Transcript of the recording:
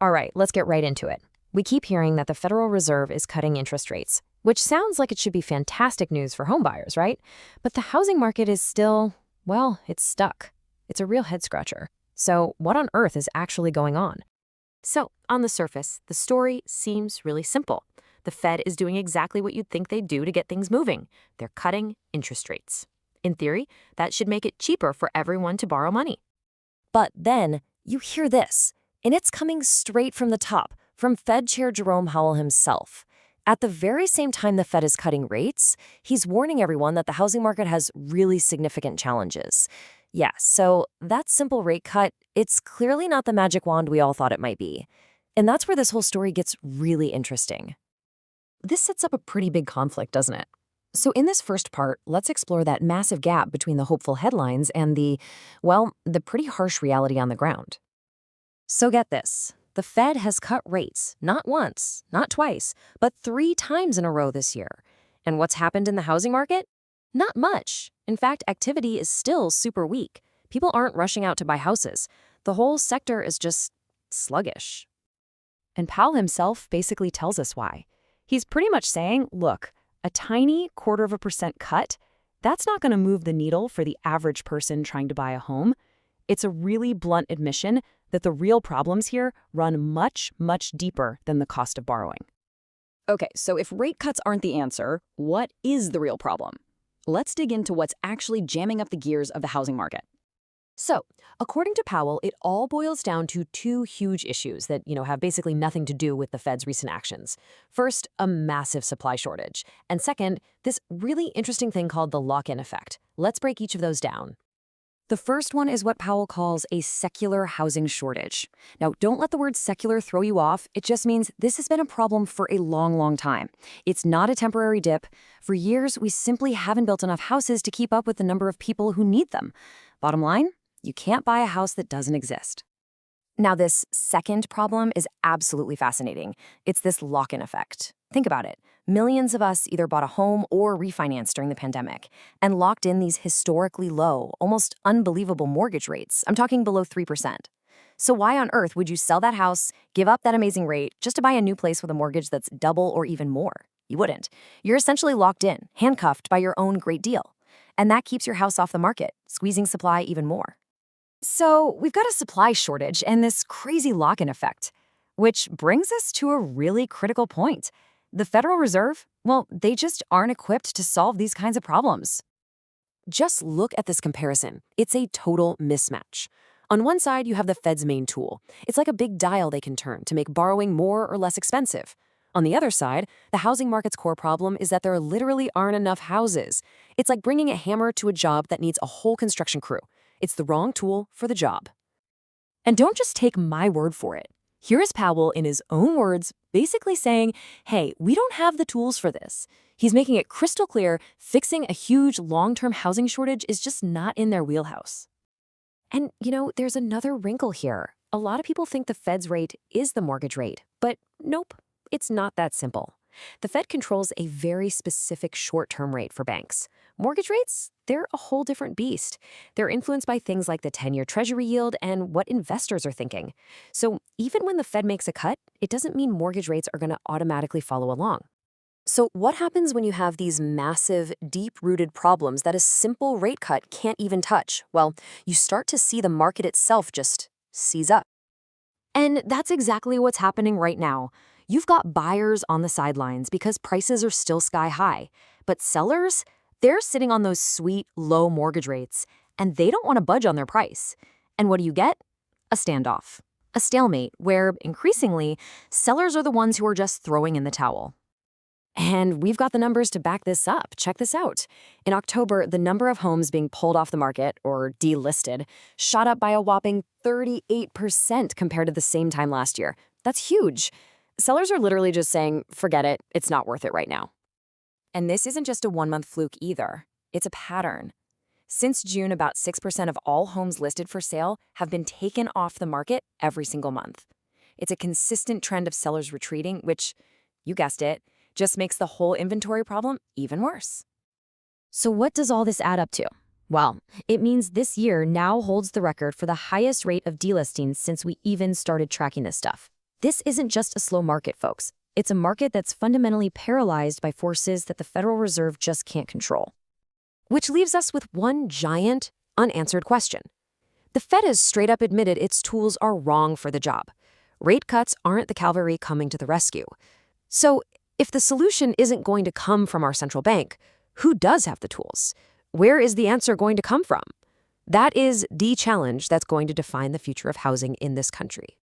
All right, let's get right into it. We keep hearing that the Federal Reserve is cutting interest rates, which sounds like it should be fantastic news for homebuyers, right? But the housing market is still, well, it's stuck. It's a real head-scratcher. So what on earth is actually going on? So, on the surface, the story seems really simple. The Fed is doing exactly what you'd think they'd do to get things moving. They're cutting interest rates. In theory, that should make it cheaper for everyone to borrow money. But then you hear this, and it's coming straight from the top, from Fed Chair Jerome Powell himself. At the very same time the Fed is cutting rates, he's warning everyone that the housing market has really significant challenges. Yeah, so that simple rate cut, it's clearly not the magic wand we all thought it might be. And that's where this whole story gets really interesting. This sets up a pretty big conflict, doesn't it? So in this first part, let's explore that massive gap between the hopeful headlines and the pretty harsh reality on the ground. So get this. The Fed has cut rates, not once, not twice, but 3 times in a row this year. And what's happened in the housing market? Not much. In fact, activity is still super weak. People aren't rushing out to buy houses. The whole sector is just sluggish. And Powell himself basically tells us why. He's pretty much saying, look, a tiny 0.25% cut, that's not going to move the needle for the average person trying to buy a home. It's a really blunt admission that the real problems here run much, much deeper than the cost of borrowing. Okay, so if rate cuts aren't the answer, what is the real problem? Let's dig into what's actually jamming up the gears of the housing market. So, according to Powell, it all boils down to 2 huge issues that, have basically nothing to do with the Fed's recent actions. First, a massive supply shortage. And second, this really interesting thing called the lock-in effect. Let's break each of those down. The first one is what Powell calls a secular housing shortage. Now, don't let the word secular throw you off. It just means this has been a problem for a long, long time. It's not a temporary dip. For years, we simply haven't built enough houses to keep up with the number of people who need them. Bottom line, you can't buy a house that doesn't exist. Now, this second problem is absolutely fascinating. It's this lock-in effect. Think about it. Millions of us either bought a home or refinanced during the pandemic and locked in these historically low, almost unbelievable mortgage rates. I'm talking below 3%. So why on earth would you sell that house, give up that amazing rate, just to buy a new place with a mortgage that's double or even more? You wouldn't. You're essentially locked in, handcuffed by your own great deal. And that keeps your house off the market, squeezing supply even more. So we've got a supply shortage and this crazy lock-in effect, which brings us to a really critical point. The Federal Reserve, well, they just aren't equipped to solve these kinds of problems. Just look at this comparison. It's a total mismatch. On one side, you have the Fed's main tool. It's like a big dial they can turn to make borrowing more or less expensive. On the other side, the housing market's core problem is that there literally aren't enough houses. It's like bringing a hammer to a job that needs a whole construction crew. It's the wrong tool for the job. And don't just take my word for it. Here is Powell in his own words, basically saying, hey, we don't have the tools for this. He's making it crystal clear fixing a huge long-term housing shortage is just not in their wheelhouse. And, there's another wrinkle here. A lot of people think the Fed's rate is the mortgage rate, but nope, it's not that simple. The Fed controls a very specific short-term rate for banks. Mortgage rates, they're a whole different beast. They're influenced by things like the 10-year Treasury yield and what investors are thinking. So even when the Fed makes a cut, it doesn't mean mortgage rates are going to automatically follow along. So what happens when you have these massive, deep-rooted problems that a simple rate cut can't even touch? Well, you start to see the market itself just seize up. And that's exactly what's happening right now. You've got buyers on the sidelines because prices are still sky high. But sellers, they're sitting on those sweet, low mortgage rates, and they don't want to budge on their price. And what do you get? A standoff. A stalemate where, increasingly, sellers are the ones who are just throwing in the towel. And we've got the numbers to back this up. Check this out. In October, the number of homes being pulled off the market, or delisted, shot up by a whopping 38% compared to the same time last year. That's huge. Sellers are literally just saying, forget it, it's not worth it right now. And this isn't just a one-month fluke either. It's a pattern. Since June, about 6% of all homes listed for sale have been taken off the market every single month. It's a consistent trend of sellers retreating, which, you guessed it, just makes the whole inventory problem even worse. So what does all this add up to? Well, it means this year now holds the record for the highest rate of delistings since we even started tracking this stuff. This isn't just a slow market, folks. It's a market that's fundamentally paralyzed by forces that the Federal Reserve just can't control. Which leaves us with one giant, unanswered question. The Fed has straight up admitted its tools are wrong for the job. Rate cuts aren't the cavalry coming to the rescue. So, if the solution isn't going to come from our central bank, who does have the tools? Where is the answer going to come from? That is the challenge that's going to define the future of housing in this country.